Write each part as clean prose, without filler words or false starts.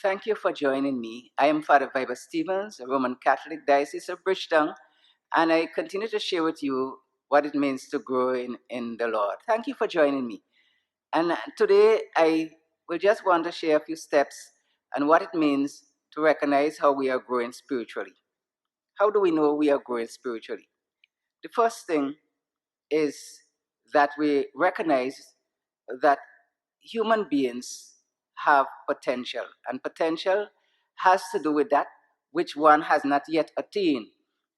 Thank you for joining me. I am Father Vibert Stevens, a Roman Catholic Diocese of Bridgetown, and I continue to share with you what it means to grow in the Lord. Thank you for joining me. And today I will just want to share a few steps on what it means to recognize how we are growing spiritually. How do we know we are growing spiritually? The first thing is that we recognize that human beings have potential, and potential has to do with that which one has not yet attained,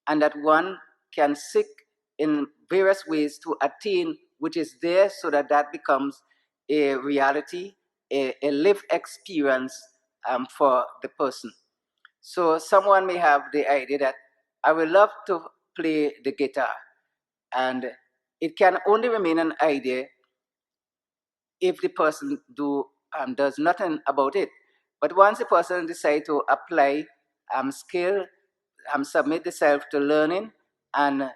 and that one can seek in various ways to attain which is there, so that that becomes a reality, a lived experience for the person. So someone may have the idea that I would love to play the guitar, and it can only remain an idea if the person does nothing about it. But once the person decides to apply skill, submit the self to learning, and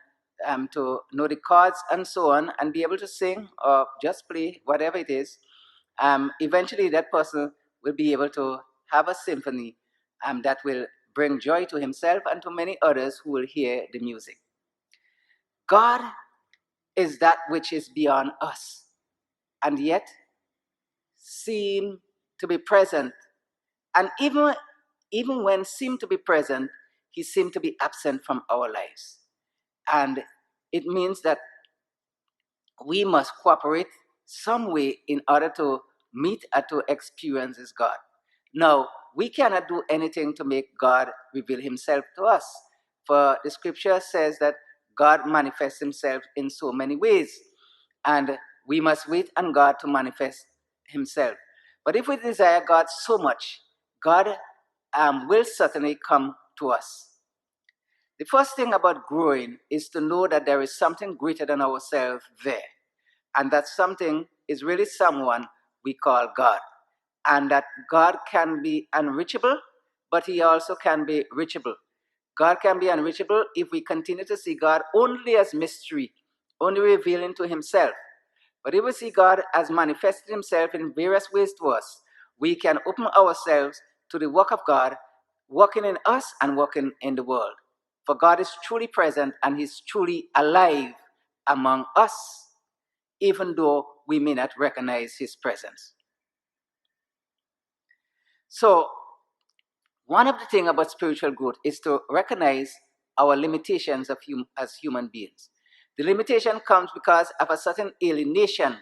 to know the chords and so on, and be able to sing or just play whatever it is, eventually that person will be able to have a symphony that will bring joy to himself and to many others who will hear the music. God is that which is beyond us, and yet seem to be present. And even when seem to be present, he seemed to be absent from our lives. And it means that we must cooperate some way in order to meet and to experience this God. Now, we cannot do anything to make God reveal himself to us. For the scripture says that God manifests himself in so many ways, and we must wait on God to manifest himself. But if we desire God so much, God will certainly come to us. The first thing about growing is to know that there is something greater than ourselves there, and that something is really someone we call God, and that God can be unreachable, but he also can be reachable. God can be unreachable if we continue to see God only as mystery, only revealing to himself. But if we see God as manifested himself in various ways to us, we can open ourselves to the work of God, working in us and working in the world. For God is truly present and he's truly alive among us, even though we may not recognize his presence. So, one of the things about spiritual growth is to recognize our limitations as human beings. The limitation comes because of a certain alienation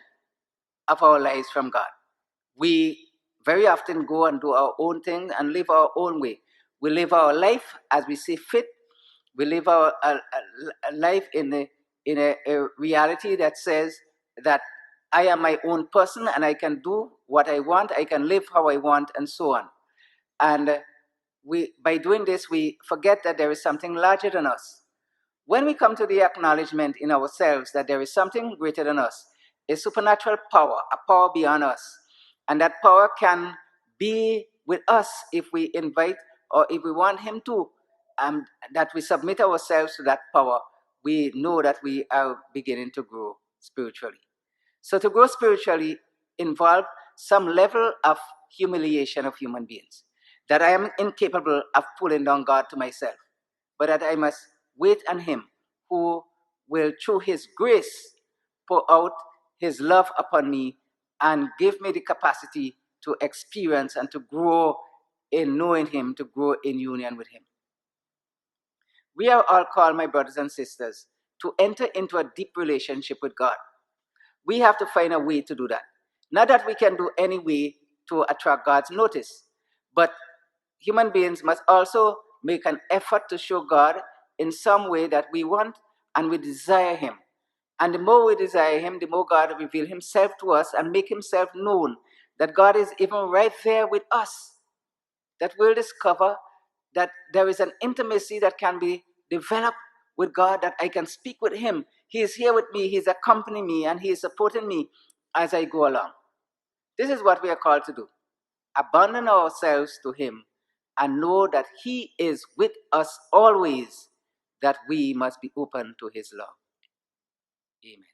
of our lives from God. We very often go and do our own thing and live our own way. We live our life as we see fit. We live our life in a reality that says that I am my own person and I can do what I want, I can live how I want, and so on. And by doing this, we forget that there is something larger than us. When we come to the acknowledgement in ourselves that there is something greater than us, a supernatural power, a power beyond us, and that power can be with us if we invite or if we want him to, that we submit ourselves to that power, we know that we are beginning to grow spiritually. So to grow spiritually involves some level of humiliation of human beings, that I am incapable of pulling down God to myself, but that I must wait on him who will, through his grace, pour out his love upon me and give me the capacity to experience and to grow in knowing him, to grow in union with him. We are all called, my brothers and sisters, to enter into a deep relationship with God. We have to find a way to do that. Not that we can do any way to attract God's notice, but human beings must also make an effort to show God in some way that we want and we desire him. And the more we desire him, the more God will reveal himself to us and make himself known, that God is even right there with us. That we'll discover that there is an intimacy that can be developed with God, that I can speak with him. He is here with me, he's accompanying me, and he is supporting me as I go along. This is what we are called to do. Abandon ourselves to him and know that he is with us always, that we must be open to his love. Amen.